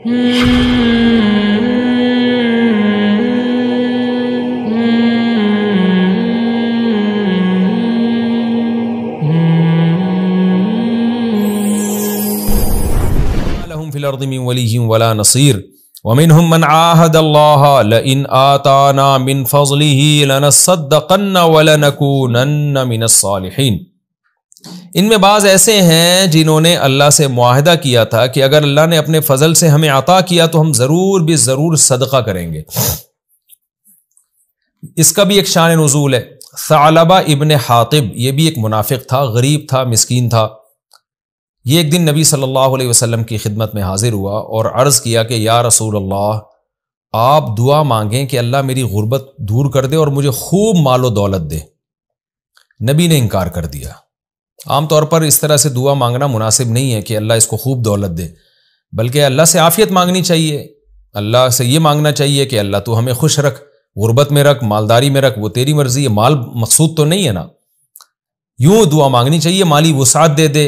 لهم في الأرض من ولي ولا نصير ومنهم من عاهد الله لئن آتانا من فضله لنصدقن ولنكونن من الصالحين۔ ان میں بعض ایسے ہیں جنہوں نے اللہ سے معاہدہ کیا تھا کہ اگر اللہ نے اپنے فضل سے ہمیں عطا کیا تو ہم ضرور بھی ضرور صدقہ کریں گے۔ اس کا بھی ایک شان نزول ہے۔ ثعلبہ ابن حاطب، یہ بھی ایک منافق تھا، غریب تھا، مسکین تھا۔ یہ ایک دن نبی صلی اللہ علیہ وسلم کی خدمت میں حاضر ہوا اور عرض کیا کہ یا رسول اللہ، آپ دعا مانگیں کہ اللہ میری غربت دور کر دے اور مجھے خوب مال و دولت دے۔ نبی نے انکار کر دیا۔ عام طور پر اس طرح سے دعا مانگنا مناسب نہیں ہے کہ اللہ اس کو خوب دولت دے، بلکہ اللہ سے عافیت مانگنی چاہیے۔ اللہ سے یہ مانگنا چاہیے کہ اللہ تو ہمیں خوش رکھ، غربت میں رکھ، مالداری میں رکھ، وہ تیری مرضی ہے، مال مقصود تو نہیں ہے نا۔ یوں دعا مانگنی چاہیے مالی وسعت دے دے،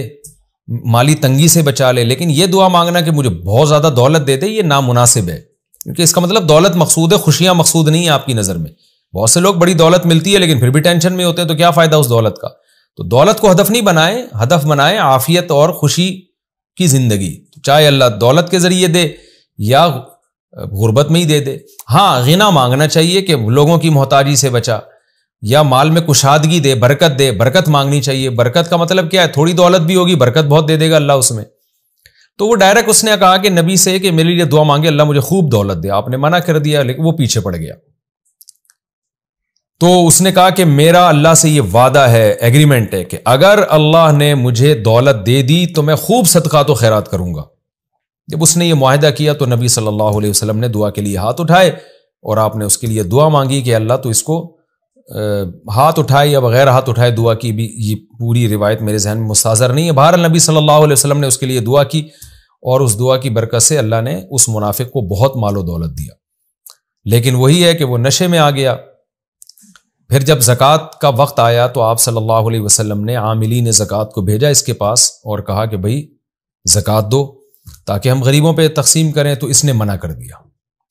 مالی تنگی سے بچا لے، لیکن یہ دعا مانگنا کہ مجھے بہت زیادہ دولت دے دے، یہ نامناسب ہے، کیونکہ اس کا مطلب دولت مقصود ہے، خوشیاں مقصود نہیں ہے آپ کی نظر میں۔ بہت سے لوگ بڑی دولت ملتی ہے لیکن پھر بھی ٹینشن میں ہوتے ہیں، تو کیا فائدہ اس دولت کا؟ تو دولت کو ہدف نہیں بنائیں، ہدف بنائیں عافیت اور خوشی کی زندگی، چاہے اللہ دولت کے ذریعے دے یا غربت میں ہی دے دے۔ ہاں، غنا مانگنا چاہیے کہ لوگوں کی محتاجی سے بچا، یا مال میں کشادگی دے، برکت دے، برکت مانگنی چاہیے۔ برکت کا مطلب کیا ہے؟ تھوڑی دولت بھی ہوگی، برکت بہت دے دے گا اللہ اس میں۔ تو وہ ڈائریکٹ اس نے کہا کہ نبی سے کہ میرے لیے دعا مانگے اللہ مجھے خوب دولت دے، آپ نے منع کر دیا، لیکن وہ پیچھے پڑ گیا۔ تو اس نے کہا کہ میرا اللہ سے یہ وعدہ ہے، ایگریمنٹ ہے کہ اگر اللہ نے مجھے دولت دے دی تو میں خوب صدقات و خیرات کروں گا۔ جب اس نے یہ معاہدہ کیا تو نبی صلی اللہ علیہ وسلم نے دعا کے لیے ہاتھ اٹھائے اور آپ نے اس کے لیے دعا مانگی کہ اللہ تو اس کو ہاتھ اٹھائے یا بغیر ہاتھ اٹھائے دعا کی بھی یہ پوری روایت میرے ذہن میں مستحضر نہیں ہے۔ بہرحال نبی صلی اللہ علیہ وسلم نے اس کے لیے دعا کی اور اس دعا کی برکت سے اللہ نے اس منافق کو بہت مال و دولت دیا، لیکن وہی ہے کہ وہ نشے میں آ گیا۔ پھر جب زکوٰۃ کا وقت آیا تو آپ صلی اللہ علیہ وسلم نے عاملین زکوٰۃ کو بھیجا اس کے پاس اور کہا کہ بھائی زکوٰۃ دو تاکہ ہم غریبوں پہ تقسیم کریں، تو اس نے منع کر دیا۔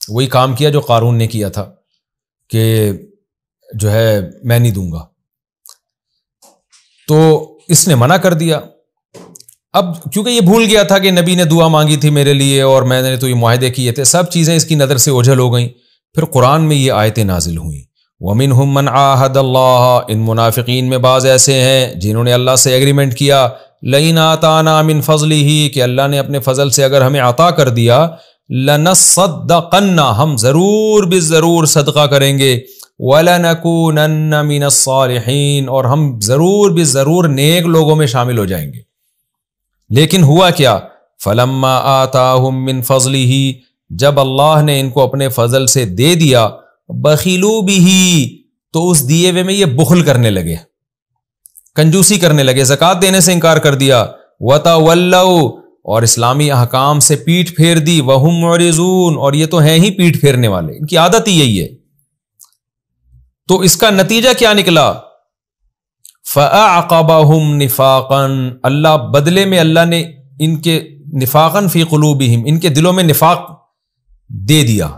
وہی کام کیا جو قارون نے کیا تھا کہ جو ہے میں نہیں دوں گا، تو اس نے منع کر دیا۔ اب کیونکہ یہ بھول گیا تھا کہ نبی نے دعا مانگی تھی میرے لیے اور میں نے تو یہ معاہدے کیے تھے، سب چیزیں اس کی نظر سے اوجھل ہو گئیں۔ پھر قرآن میں یہ آیتیں نازل ہوئیں، وَمِنْهُمْ مَنْ عَاهَدَ اللَّهَ، ان منافقین میں بعض ایسے ہیں جنہوں نے اللہ سے ایگریمنٹ کیا، لَئِنْ آتَانَا مِنْ فَضْلِهِ، کہ اللہ نے اپنے فضل سے اگر ہمیں عطا کر دیا، لَنَصَّدَّقَنَّ، ہم ضرور بھی ضرور صدقہ کریں گے، وَلَنَكُونَنَّ مِنَ الصَّالِحِينَ، اور ہم ضرور بھی ضرور نیک لوگوں میں شامل ہو جائیں گے۔ لیکن ہوا کیا؟ فَلَمَّا آتَاهُم مِّن فَضْلِهِ، جب اللہ نے ان کو اپنے فضل سے دے دیا، بخیلوا بہ، تو اس دیے ہوئے میں یہ بخل کرنے لگے، کنجوسی کرنے لگے، زکوٰۃ دینے سے انکار کر دیا، وتولوا، اور اسلامی احکام سے پیٹھ پھیر دی، وہم معرضون، اور یہ تو ہیں ہی پیٹھ پھیرنے والے، ان کی عادت ہی یہی ہے۔ تو اس کا نتیجہ کیا نکلا؟ فَأَعْقَبَهُمْ نِفَاقًا، اللہ بدلے میں اللہ نے ان کے نفاقاً فی قلوبہم، ان کے دلوں میں نفاق دے دیا۔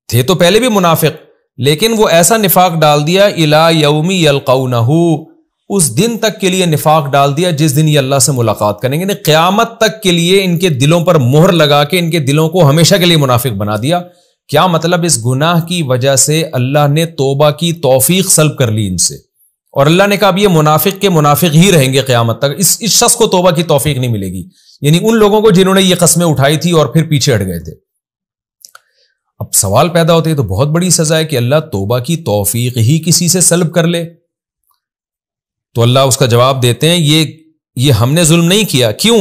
تھے تو پہلے بھی منافق، لیکن وہ ایسا نفاق ڈال دیا، الی یوم یلقونہ، اس دن تک کے لیے نفاق ڈال دیا جس دن یہ اللہ سے ملاقات کریں گے، یعنی قیامت تک کے لیے ان کے دلوں پر مہر لگا کے ان کے دلوں کو ہمیشہ کے لیے منافق بنا دیا۔ کیا مطلب؟ اس گناہ کی وجہ سے اللہ نے توبہ کی توفیق سلب کر لی ان سے، اور اللہ نے کہا اب یہ منافق کے منافق ہی رہیں گے قیامت تک، اس شخص کو توبہ کی توفیق نہیں ملے گی، یعنی ان لوگوں کو جنہوں نے یہ قسمیں اٹھائی تھی اور پھر پیچھے ہٹ گئے تھے۔ اب سوال پیدا ہوتے ہیں تو بہت بڑی سزا ہے کہ اللہ توبہ کی توفیق ہی کسی سے سلب کر لے، تو اللہ اس کا جواب دیتے ہیں یہ ہم نے ظلم نہیں کیا۔ کیوں؟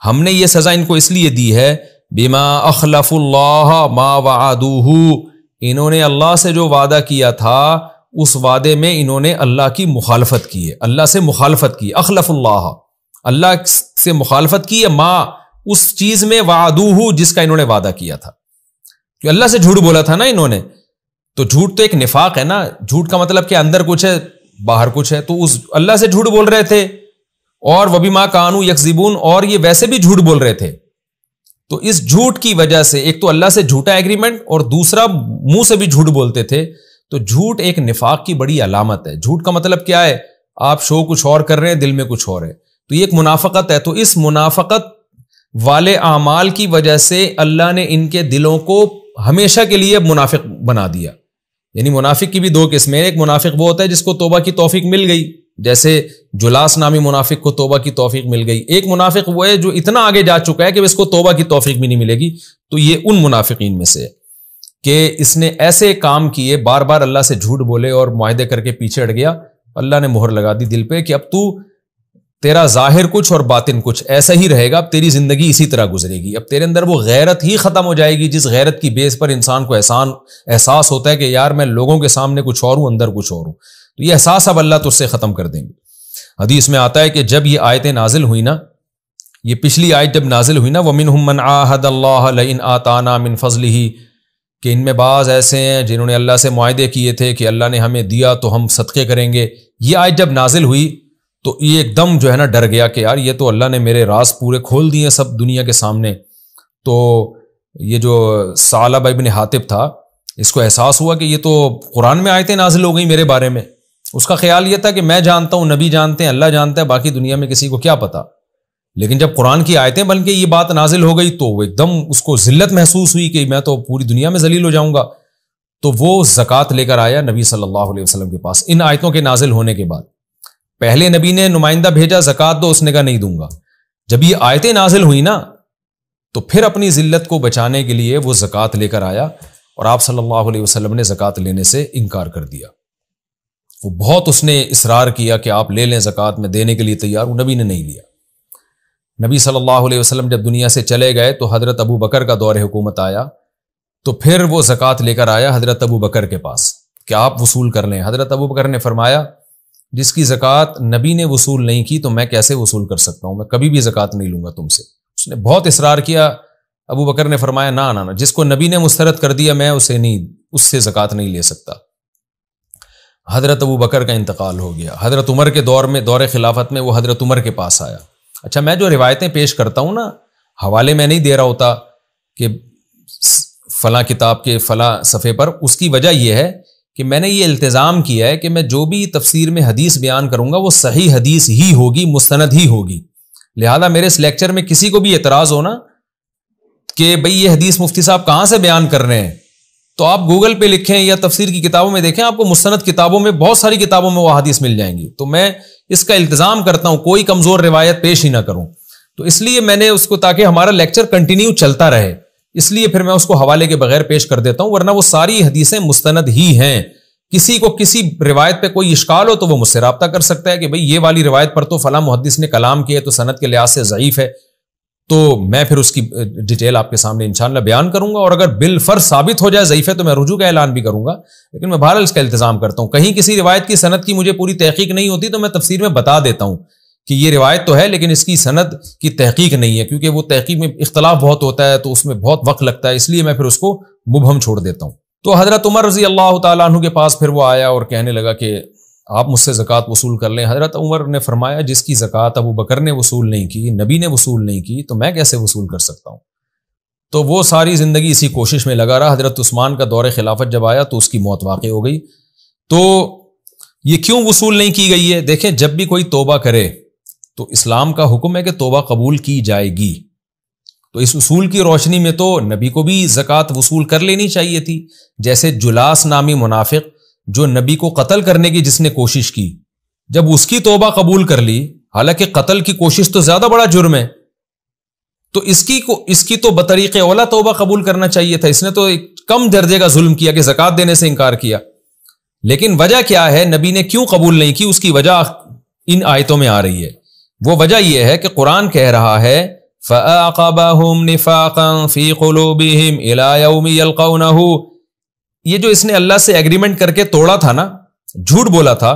ہم نے یہ سزا ان کو اس لیے دی ہے، بما اخلف اللہ ما وعدوہ، انہوں نے اللہ سے جو وعدہ کیا تھا اس وعدے میں انہوں نے اللہ کی مخالفت کی ہے، اللہ سے مخالفت کی، اخلف اللہ سے مخالفت کی ہے، ما اس چیز میں، وعدوہ جس کا انہوں نے وعدہ کیا تھا، کہ اللہ سے جھوٹ بولا تھا نا انہوں نے، تو جھوٹ تو ایک نفاق ہے نا، جھوٹ کا مطلب کہ اندر کچھ ہے باہر کچھ ہے، تو اس اللہ سے جھوٹ بول رہے تھے، اور وبما کانوا یکذبون، اور یہ ویسے بھی جھوٹ بول رہے تھے، تو اس جھوٹ کی وجہ سے ایک تو اللہ سے جھوٹا ایگریمنٹ اور دوسرا منہ سے بھی جھوٹ بولتے تھے. تو جھوٹ ایک نفاق کی بڑی علامت ہے. جھوٹ کا مطلب کیا ہے؟ آپ شو کچھ اور کر رہے ہیں، دل میں کچھ اور ہے. تو یہ ایک منافقت ہے. تو اس منافقت والے اعمال کی وجہ سے اللہ نے ان کے دلوں کو ہمیشہ کے لیے منافق بنا دیا. یعنی منافق کی بھی دو قسمیں. ایک منافق وہ ہوتا ہے جس کو توبہ کی توفیق مل گئی، جیسے جلاس نامی منافق کو توبہ کی توفیق مل گئی. ایک منافق وہ ہے جو اتنا آگے جا چکا ہے کہ اس کو توبہ کی توفیق بھی نہیں ملے گی. تو یہ ان منافقین میں سے ہے کہ اس نے ایسے کام کیے، بار بار اللہ سے جھوٹ بولے اور معاہدے کر کے پیچھے ہٹ گیا. اللہ نے مہر لگا دی دل پہ کہ اب تو تیرا ظاہر کچھ اور باطن کچھ ایسا ہی رہے گا، اب تیری زندگی اسی طرح گزرے گی. اب تیرے اندر وہ غیرت ہی ختم ہو جائے گی جس غیرت کی بیس پر انسان کو احساس ہوتا ہے کہ یار میں لوگوں کے سامنے کچھ اور ہوں، اندر کچھ اور ہوں. تو یہ احساس اب اللہ تجھ سے ختم کر دیں گے. حدیث میں آتا ہے کہ جب یہ آیتیں نازل ہوئی نا، یہ پچھلی آیت جب نازل ہوئی نا، وَمِنْهُمْ مَنْ عَاهَدَ اللَّهَ لَئِنْ آتَانَا مِنْ فَضْلِهِ، کہ ان میں بعض ایسے ہیں جنہوں نے اللہ سے معاہدے کیے تھے کہ اللہ نے ہمیں دیا تو ہم صدقے کریں گے. یہ آیت جب نازل ہوئی تو یہ ایک دم جو ہے نا ڈر گیا کہ یار یہ تو اللہ نے میرے راز پورے کھول دیے سب دنیا کے سامنے. تو یہ جو ثعلبہ ابن حاطب تھا، اس کو احساس ہوا کہ یہ تو قرآن میں آیتیں نازل ہو گئی میرے بارے میں. اس کا خیال یہ تھا کہ میں جانتا ہوں، نبی جانتے ہیں، اللہ جانتا ہے، باقی دنیا میں کسی کو کیا پتا. لیکن جب قرآن کی آیتیں بن کے یہ بات نازل ہو گئی تو وہ ایک دم اس کو ذلت محسوس ہوئی کہ میں تو پوری دنیا میں ذلیل ہو جاؤں گا. تو وہ زکوٰۃ لے کر آیا نبی صلی اللہ علیہ وسلم کے پاس ان آیتوں کے نازل ہونے کے بعد. پہلے نبی نے نمائندہ بھیجا زکوٰۃ دو، اس نے کہا نہیں دوں گا. جب یہ آیتیں نازل ہوئی نا تو پھر اپنی ذلت کو بچانے کے لیے وہ زکوٰۃ لے کر آیا اور آپ صلی اللہ علیہ وسلم نے زکوٰۃ لینے سے انکار کر دیا. وہ بہت اس نے اصرار کیا کہ آپ لے لیں زکوٰۃ، میں دینے کے لیے تیار ہوں. نبی نے نہیں لیا. نبی صلی اللہ علیہ وسلم جب دنیا سے چلے گئے تو حضرت ابو بکر کا دور حکومت آیا. تو پھر وہ زکوٰۃ لے کر آیا حضرت ابو بکر کے پاس کہ آپ وصول کر لیں. حضرت ابو بکر نے فرمایا جس کی زکوٰۃ نبی نے وصول نہیں کی تو میں کیسے وصول کر سکتا ہوں؟ میں کبھی بھی زکوٰۃ نہیں لوں گا تم سے. اس نے بہت اصرار کیا. ابو بکر نے فرمایا نہ، جس کو نبی نے مسترد کر دیا میں اس سے زکوٰۃ نہیں لے سکتا. حضرت ابو بکر کا انتقال ہو گیا. حضرت عمر کے دور خلافت میں وہ حضرت عمر کے پاس آیا. اچھا، میں جو روایتیں پیش کرتا ہوں نا، حوالے میں نہیں دے رہا ہوتا کہ فلاں کتاب کے فلاں صفحے پر. اس کی وجہ یہ ہے کہ میں نے یہ التزام کیا ہے کہ میں جو بھی تفسیر میں حدیث بیان کروں گا وہ صحیح حدیث ہی ہوگی، مستند ہی ہوگی. لہذا میرے اس لیکچر میں کسی کو بھی اعتراض ہونا کہ بھئی یہ حدیث مفتی صاحب کہاں سے بیان کر رہے ہیں، تو آپ گوگل پہ لکھیں یا تفسیر کی کتابوں میں دیکھیں، آپ کو مستند کتابوں میں بہت ساری کتابوں میں وہ حدیث مل جائیں گی. تو میں اس کا التزام کرتا ہوں کوئی کمزور روایت پیش ہی نہ کروں. تو اس لیے میں نے اس کو، تاکہ ہمارا لیکچر کنٹینیو چلتا رہے، اس لیے پھر میں اس کو حوالے کے بغیر پیش کر دیتا ہوں، ورنہ وہ ساری حدیثیں مستند ہی ہیں. کسی کو کسی روایت پہ کوئی اشکال ہو تو وہ مجھ سے رابطہ کر سکتا ہے کہ بھئی یہ والی روایت پر تو فلاں محدث نے کلام کیا ہے تو سند کے لحاظ سے ضعیف ہے. تو میں پھر اس کی ڈیٹیل آپ کے سامنے انشاءاللہ بیان کروں گا، اور اگر بالفرض ثابت ہو جائے ضعیف ہے تو میں رجوع کا اعلان بھی کروں گا. لیکن میں بہرحال اس کا التزام کرتا ہوں. کہیں کسی روایت کی سند کی مجھے پوری تحقیق نہیں ہوتی تو میں تفسیر میں بتا دیتا ہوں کہ یہ روایت تو ہے لیکن اس کی سند کی تحقیق نہیں ہے، کیونکہ وہ تحقیق میں اختلاف بہت ہوتا ہے تو اس میں بہت وقت لگتا ہے، اس لیے میں پھر اس کو مبہم چھوڑ دیتا ہوں. تو حضرت عمر رضی اللہ تعالیٰ عنہ کے پاس پھر وہ آیا اور کہنے لگا کہ آپ مجھ سے زکوٰۃ وصول کر لیں. حضرت عمر نے فرمایا جس کی زکوٰۃ ابو بکر نے وصول نہیں کی، نبی نے وصول نہیں کی، تو میں کیسے وصول کر سکتا ہوں؟ تو وہ ساری زندگی اسی کوشش میں لگا رہا. حضرت عثمان کا دور خلافت جب آیا تو اس کی موت واقع ہو گئی. تو یہ کیوں وصول نہیں کی گئی ہے؟ دیکھیں، جب بھی کوئی توبہ کرے تو اسلام کا حکم ہے کہ توبہ قبول کی جائے گی. تو اس اصول کی روشنی میں تو نبی کو بھی زکوٰۃ وصول کر لینی چاہیے تھی. جیسے جلاس نامی منافق جو نبی کو قتل کرنے کی جس نے کوشش کی، جب اس کی توبہ قبول کر لی، حالانکہ قتل کی کوشش تو زیادہ بڑا جرم ہے، تو اس کی تو بطریق اولا توبہ قبول کرنا چاہیے تھا. اس نے تو ایک کم درجے کا ظلم کیا کہ زکوٰۃ دینے سے انکار کیا. لیکن وجہ کیا ہے، نبی نے کیوں قبول نہیں کی، اس کی وجہ ان آیتوں میں آ رہی ہے. وہ وجہ یہ ہے کہ قرآن کہہ رہا ہے فَأَعْقَبَهُمْ نِفَاقًا فِي قُلُوبِهِمْ إِلَى يَوْمِ يَلْقَوْنَهُ. یہ جو اس نے اللہ سے ایگریمنٹ کر کے توڑا تھا نا، جھوٹ بولا تھا،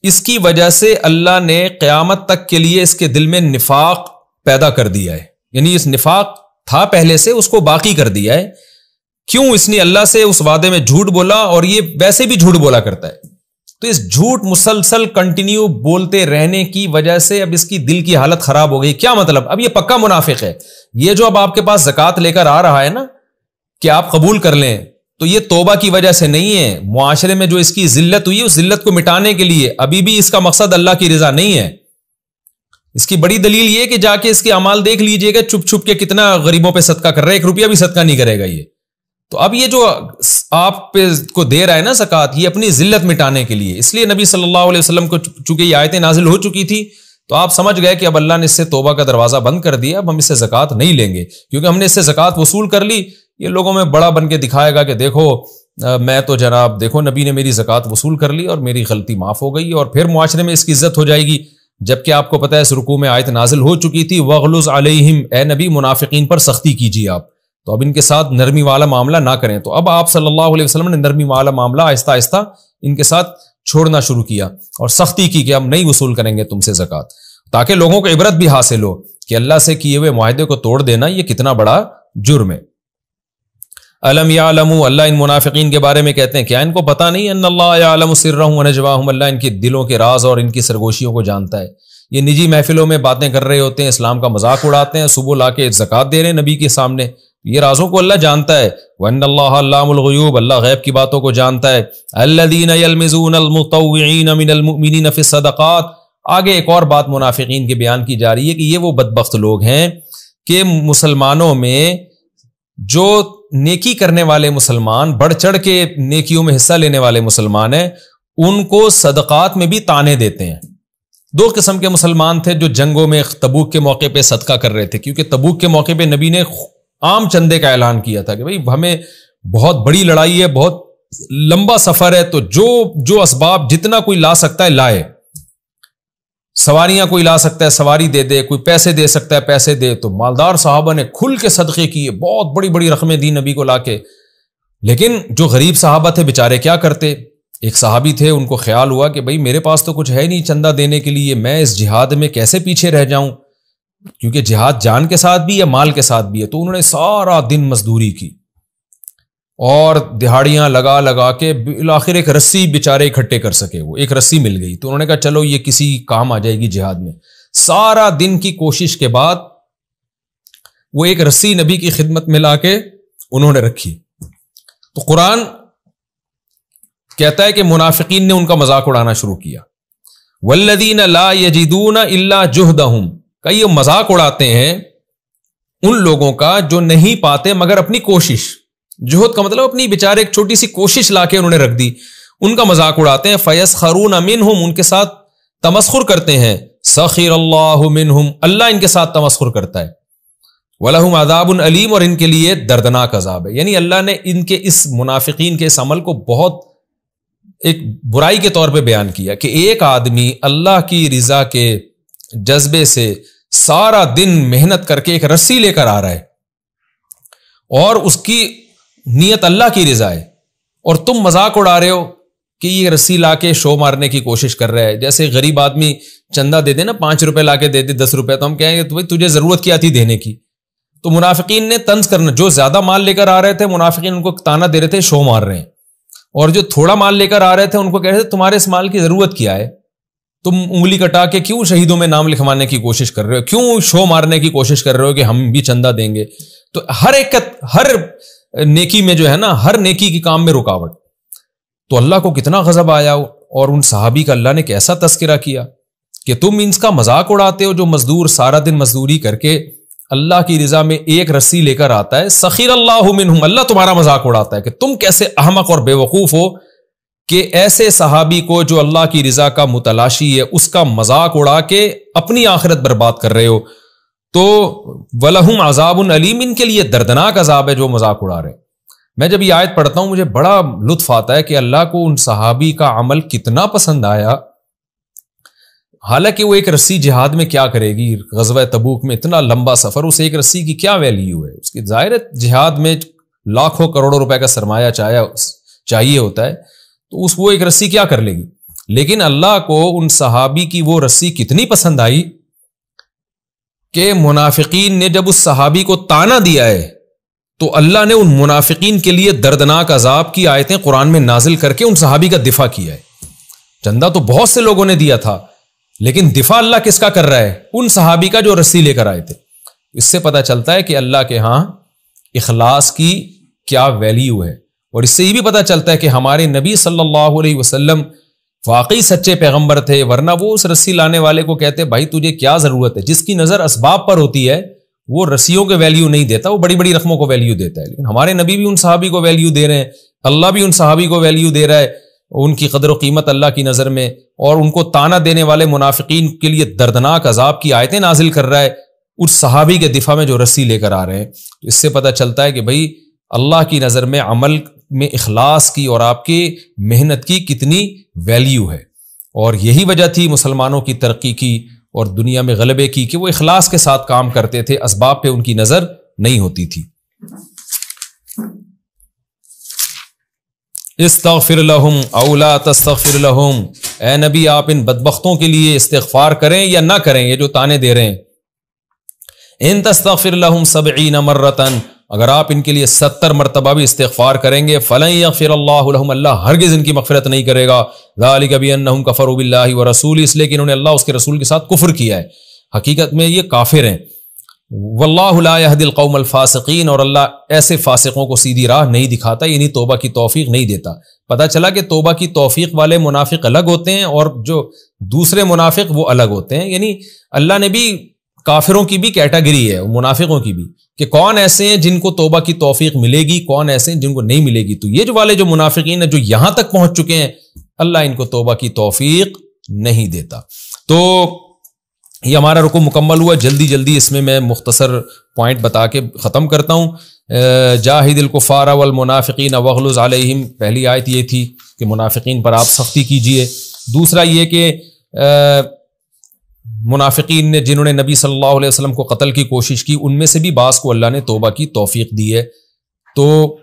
اس کی وجہ سے اللہ نے قیامت تک کے لیے اس کے دل میں نفاق پیدا کر دیا ہے. یعنی اس نفاق تھا پہلے سے، اس کو باقی کر دیا ہے. کیوں؟ اس نے اللہ سے اس وعدے میں جھوٹ بولا اور یہ ویسے بھی جھوٹ بولا کرتا ہے. تو تو اس جھوٹ مسلسل کنٹینیو بولتے رہنے کی وجہ سے اب اس کی دل کی حالت خراب ہو گئی. کیا مطلب؟ اب یہ پکا منافق ہے. یہ جو اب آپ کے پاس زکوٰۃ لے کر آ رہا ہے نا کہ آپ قبول کر لیں، تو یہ توبہ کی وجہ سے نہیں ہے. معاشرے میں جو اس کی ذلت ہوئی ہے اس ذلت کو مٹانے کے لیے. ابھی بھی اس کا مقصد اللہ کی رضا نہیں ہے. اس کی بڑی دلیل یہ کہ جا کے اس کے اعمال دیکھ لیجئے گا، چھپ چھپ کے کتنا غریبوں پہ صدقہ کر رہا ہے. 1 روپیہ بھی صدقہ نہیں کرے گا یہ. تو اب یہ جو آپ پہ کو دے رہا ہے نا زکوٰۃ، یہ اپنی ذلت مٹانے کے لیے. اس لیے نبی صلی اللہ علیہ وسلم کو چونکہ یہ آیتیں نازل ہو چکی تھی تو آپ سمجھ گئے کہ اب اللہ نے اس سے توبہ کا دروازہ بند کر دیا، اب ہم اس سے زکوٰۃ نہیں لیں گے، کیونکہ ہم نے اس سے زکوٰۃ وصول کر لی. یہ لوگوں میں بڑا بن کے دکھائے گا کہ دیکھو میں تو جناب دیکھو نبی نے میری زکوٰۃ وصول کر لی اور میری غلطی معاف ہو گئی، اور پھر معاشرے میں اس کی عزت ہو جائے گی. جبکہ آپ کو پتہ ہے اس رکوع میں آیت نازل ہو چکی تھی، وَغْلُظْ عَلَيْهِمْ، اے نبی منافقین پر سختی کیجیے آپ. تو اب ان کے ساتھ نرمی والا معاملہ نہ کریں. تو اب آپ صلی اللہ علیہ وسلم نے نرمی والا معاملہ آہستہ آہستہ ان کے ساتھ چھوڑنا شروع کیا اور سختی کی کہ اب نہیں وصول کریں گے تم سے زکوٰۃ، تاکہ لوگوں کو عبرت بھی حاصل ہو کہ اللہ سے کیے ہوئے معاہدے کو توڑ دینا یہ کتنا بڑا جرم ہے. الم یعلموا، اللہ ان منافقین کے بارے میں کہتے ہیں کیا ان کو پتہ نہیں، ان اللہ یعلم سرهم ونجواهم، اللہ ان کے دلوں کے راز اور ان کی سرگوشیوں کو جانتا ہے. یہ نجی محفلوں میں باتیں کر رہے ہوتے ہیں، اسلام کا مذاق اڑاتے ہیں، صبح لا کے زکوٰۃ دے رہے ہیں نبی کے سامنے، یہ رازوں کو اللہ جانتا ہے. وَإِنَّ اللَّهَ عَلَّامُ الْغُيُوبِ، اللہ غیب کی باتوں کو جانتا ہے. الَّذِينَ يَلْمِزُونَ الْمُطَوِّعِينَ مِنَ الْمُؤْمِنِينَ فِي الصَّدَقَاتِ. آگے ایک اور بات منافقین کی بیان کی جا رہی ہے کہ یہ وہ بدبخت لوگ ہیں کہ مسلمانوں میں جو نیکی کرنے والے مسلمان، بڑھ چڑھ کے نیکیوں میں حصہ لینے والے مسلمان ہیں، ان کو صدقات میں بھی تانے دیتے ہیں. 2 قسم کے مسلمان تھے جو جنگوں میں تبوک کے موقع پہ صدقہ کر رہے تھے، کیونکہ تبوک کے موقع پہ نبی نے عام چندے کا اعلان کیا تھا کہ بھئی ہمیں بہت بڑی لڑائی ہے، بہت لمبا سفر ہے، تو جو اسباب جتنا کوئی لا سکتا ہے لائے. سواریاں کوئی لا سکتا ہے سواری دے دے، کوئی پیسے دے سکتا ہے پیسے دے. تو مالدار صحابہ نے کھل کے صدقے کیے، بہت بڑی بڑی رقمیں دی نبی کو لا کے. لیکن جو غریب صحابہ تھے بیچارے کیا کرتے؟ ایک صحابی تھے، ان کو خیال ہوا کہ بھئی میرے پاس تو کچھ ہے نہیں چندہ دینے کے لیے، میں اس جہاد میں کیسے پیچھے رہ جاؤں، کیونکہ جہاد جان کے ساتھ بھی ہے مال کے ساتھ بھی ہے. تو انہوں نے سارا دن مزدوری کی اور دہاڑیاں لگا لگا کے بالآخر ایک رسی بیچارے اکٹھے کر سکے. وہ ایک رسی مل گئی تو انہوں نے کہا چلو یہ کسی کام آ جائے گی جہاد میں. سارا دن کی کوشش کے بعد وہ ایک رسی نبی کی خدمت میں لا کے انہوں نے رکھی. تو قرآن کہتا ہے کہ منافقین نے ان کا مذاق اڑانا شروع کیا. والذین لا یجدون الا جہدہم، کہ یہ مذاق اڑاتے ہیں ان لوگوں کا جو نہیں پاتے مگر اپنی کوشش. جہد کا مطلب اپنی بیچارے ایک چھوٹی سی کوشش لا کے انہوں نے رکھ دی، ان کا مذاق اڑاتے ہیں. فیسخرون منہم، ان کے ساتھ تمسخر کرتے ہیں. سخر اللہ منہم، اللہ ان کے ساتھ تمسخر کرتا ہے. وَلَهُمْ عَذَابٌ علیم، اور ان کے لیے دردناک عذاب ہے. یعنی اللہ نے ان کے اس منافقین کے اس عمل کو بہت ایک برائی کے طور پہ بیان کیا کہ ایک آدمی اللہ کی رضا کے جذبے سے سارا دن محنت کر کے ایک رسی لے کر آ رہا ہے اور اس کی نیت اللہ کی رضا ہے، اور تم مذاق اڑا رہے ہو کہ یہ رسی لا کے شو مارنے کی کوشش کر رہا ہے. جیسے غریب آدمی چندہ دے دے نا، 5 روپے لا کے دے دے 10 روپے، تو ہم کہیں گے تجھے ضرورت کیا تھی دینے کی. تو منافقین نے طنز کرنا، جو زیادہ مال لے کر آ رہے تھے منافقین ان کو تانا دے رہے تھے شو مار رہے ہیں، اور جو تھوڑا مال لے کر آ رہے تھے ان کو کہہ رہے تھے تمہارے اس مال کی ضرورت کیا ہے، تم انگلی کٹا کے کیوں شہیدوں میں نام لکھوانے کی کوشش کر رہے ہو، کیوں شو مارنے کی کوشش کر رہے ہو کہ ہم بھی چندہ دیں گے. تو ہر نیکی میں جو ہے نا، ہر نیکی کی کام میں رکاوٹ. تو اللہ کو کتنا غضب آیا، اور ان صحابی کا اللہ نے کیسا تذکرہ کیا کہ تم ان کا مذاق اڑاتے ہو جو مزدور سارا دن مزدوری کر کے اللہ کی رضا میں ایک رسی لے کر آتا ہے. سخر اللہ منہم، اللہ تمہارا مذاق اڑاتا ہے کہ تم کیسے احمق اور بے وقوف ہو کہ ایسے صحابی کو جو اللہ کی رضا کا متلاشی ہے اس کا مذاق اڑا کے اپنی آخرت برباد کر رہے ہو. تو وَلَهُمْ عَذَابٌ علیم، ان کے لیے دردناک عذاب ہے جو مذاق اڑا رہے. میں جب یہ آیت پڑھتا ہوں مجھے بڑا لطف آتا ہے کہ اللہ کو ان صحابی کا عمل کتنا پسند آیا. حالانکہ وہ ایک رسی جہاد میں کیا کرے گی، غزوہ تبوک میں اتنا لمبا سفر، اس ایک رسی کی کیا ویلیو ہے. اس کی ظاہر ہے جہاد میں لاکھوں کروڑوں روپے کا سرمایہ چاہیے ہوتا ہے، تو وہ ایک رسی کیا کر لے گی. لیکن اللہ کو ان صحابی کی وہ رسی کتنی پسند آئی کہ منافقین نے جب اس صحابی کو تانا دیا ہے تو اللہ نے ان منافقین کے لیے دردناک عذاب کی آیتیں قرآن میں نازل کر کے ان صحابی کا دفاع کیا ہے. چندہ تو بہت سے لوگوں نے دیا تھا، لیکن دفاع اللہ کس کا کر رہا ہے؟ ان صحابی کا جو رسی لے کر آئے تھے۔ اس سے پتہ چلتا ہے کہ اللہ کے ہاں اخلاص کی کیا ویلیو ہے، اور اس سے یہ بھی پتہ چلتا ہے کہ ہمارے نبی صلی اللہ علیہ وسلم واقعی سچے پیغمبر تھے، ورنہ وہ اس رسی لانے والے کو کہتے بھائی تجھے کیا ضرورت ہے۔ جس کی نظر اسباب پر ہوتی ہے وہ رسیوں کے ویلیو نہیں دیتا، وہ بڑی بڑی رقموں کو ویلیو دیتا ہے، لیکن ہمارے نبی بھی ان صحابی کو ویلیو دے رہے ہیں، اللہ بھی ان صحابی کو ویلیو دے رہا ہے، ان کی قدر و قیمت اللہ کی نظر میں، اور ان کو تانا دینے والے منافقین کے لیے دردناک عذاب کی آیتیں نازل کر رہا ہے اس صحابی کے دفاع میں جو رسی لے کر آ رہے ہیں۔ اس سے پتہ چلتا ہے کہ بھائی اللہ کی نظر میں عمل میں اخلاص کی اور آپ کی محنت کی کتنی ویلیو ہے، اور یہی وجہ تھی مسلمانوں کی ترقی کی اور دنیا میں غلبے کی کہ وہ اخلاص کے ساتھ کام کرتے تھے، اسباب پہ ان کی نظر نہیں ہوتی تھی۔ استغفر لہم او لا تستغفر لہم، اے نبی آپ ان بدبختوں کے لیے استغفار کریں یا نہ کریں، یہ جو تانے دے رہے ہیں۔ ان تستغفر لہم 70 مرتن، اگر آپ ان کے لیے 70 مرتبہ بھی استغفار کریں گے، فلن یغفر اللہ لہم، اللہ ہرگز ان کی مغفرت نہیں کرے گا۔ ذالک بانہم کفروا باللہ ورسولہ، اس لیے کہ انہوں نے اللہ اس کے رسول کے ساتھ کفر کیا ہے، حقیقت میں یہ کافر ہیں۔ واللہ لا یہدی القوم الفاسقین، اور اللہ ایسے فاسقوں کو سیدھی راہ نہیں دکھاتا، یعنی توبہ کی توفیق نہیں دیتا۔ پتہ چلا کہ توبہ کی توفیق والے منافق الگ ہوتے ہیں اور جو دوسرے منافق وہ الگ ہوتے ہیں، یعنی اللہ نے بھی کافروں کی بھی کیٹیگری ہے، منافقوں کی بھی، کہ کون ایسے ہیں جن کو توبہ کی توفیق ملے گی، کون ایسے ہیں جن کو نہیں ملے گی۔ تو یہ جو والے جو منافقین ہیں جو یہاں تک پہنچ چکے ہیں، اللہ ان کو توبہ کی توفیق نہیں دیتا۔ تو یہ ہمارا رکوع مکمل ہوا، جلدی جلدی اس میں مختصر پوائنٹ بتا کے ختم کرتا ہوں۔ جاہد الکفار والمنافقین واغلظ علیہم، پہلی آیت یہ تھی کہ منافقین پر آپ سختی کیجئے۔ دوسرا یہ کہ منافقین نے جنہوں نے نبی صلی اللہ علیہ وسلم کو قتل کی کوشش کی، ان میں سے بھی بعض کو اللہ نے توبہ کی توفیق دی ہے۔ تو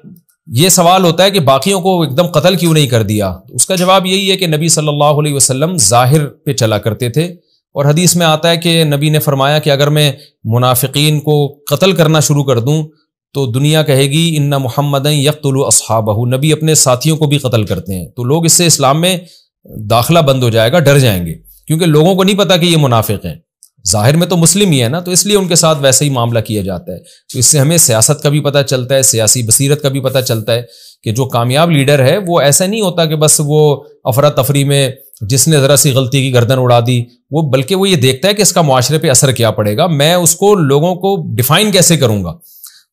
یہ سوال ہوتا ہے کہ باقیوں کو ایک دم قتل کیوں نہیں کر دیا؟ اس کا جواب یہی ہے کہ نبی صلی اللہ علیہ وسلم ظاہر پہ چلا کرتے تھے، اور حدیث میں آتا ہے کہ نبی نے فرمایا کہ اگر میں منافقین کو قتل کرنا شروع کر دوں تو دنیا کہے گی ان محمد یقتل اصحابہ، نبی اپنے ساتھیوں کو بھی قتل کرتے ہیں، تو لوگ اس سے اسلام میں داخلہ بند ہو جائے گا، ڈر جائیں گے، کیونکہ لوگوں کو نہیں پتا کہ یہ منافق ہیں، ظاہر میں تو مسلم ہی ہے نا، تو اس لیے ان کے ساتھ ویسے ہی معاملہ کیا جاتا ہے۔ تو اس سے ہمیں سیاست کا بھی پتہ چلتا ہے، سیاسی بصیرت کا بھی پتہ چلتا ہے کہ جو کامیاب لیڈر ہے وہ ایسا نہیں ہوتا کہ بس وہ افراتفری میں جس نے ذرا سی غلطی کی گردن اڑا دی، وہ بلکہ وہ یہ دیکھتا ہے کہ اس کا معاشرے پہ اثر کیا پڑے گا، میں اس کو لوگوں کو ڈیفائن کیسے کروں گا۔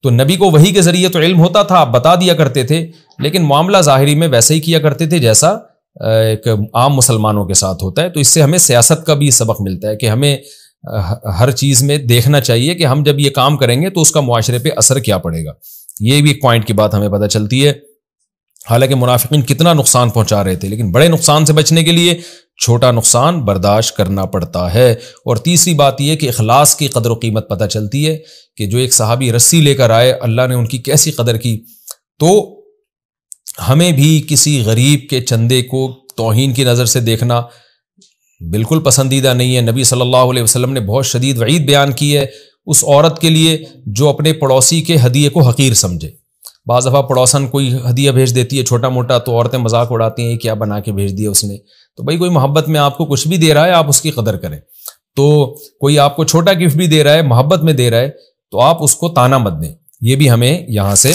تو نبی کو وحی کے ذریعے تو علم ہوتا تھا، آپ بتا دیا کرتے تھے، لیکن معاملہ ظاہری میں ویسے ہی کیا کرتے تھے جیسا ایک عام مسلمانوں کے ساتھ ہوتا ہے۔ تو اس سے ہمیں سیاست کا بھی سبق ملتا ہے کہ ہمیں ہر چیز میں دیکھنا چاہیے کہ ہم جب یہ کام کریں گے تو اس کا معاشرے پہ اثر کیا پڑے گا۔ یہ بھی ایک پوائنٹ کی بات ہمیں پتہ چلتی ہے۔ حالانکہ منافقین کتنا نقصان پہنچا رہے تھے، لیکن بڑے نقصان سے بچنے کے لیے چھوٹا نقصان برداشت کرنا پڑتا ہے۔ اور تیسری بات یہ کہ اخلاص کی قدر و قیمت پتہ چلتی ہے کہ جو ایک صحابی رسی لے کر آئے، اللہ نے ان کی کیسی قدر کی۔ تو ہمیں بھی کسی غریب کے چندے کو توہین کی نظر سے دیکھنا بالکل پسندیدہ نہیں ہے۔ نبی صلی اللہ علیہ وسلم نے بہت شدید وعید بیان کی ہے اس عورت کے لیے جو اپنے پڑوسی کے ہدیے کو حقیر سمجھے۔ بعض دفعہ پڑوسن کوئی ہدیہ بھیج دیتی ہے چھوٹا موٹا، تو عورتیں مذاق اڑاتی ہیں کیا بنا کے بھیج دیا اس نے، تو بھائی کوئی محبت میں آپ کو کچھ بھی دے رہا ہے آپ اس کی قدر کریں۔ تو کوئی آپ کو چھوٹا گفٹ بھی دے رہا ہے، محبت میں دے رہا ہے، تو آپ اس کو تانا مت دیں۔ یہ بھی ہمیں یہاں سے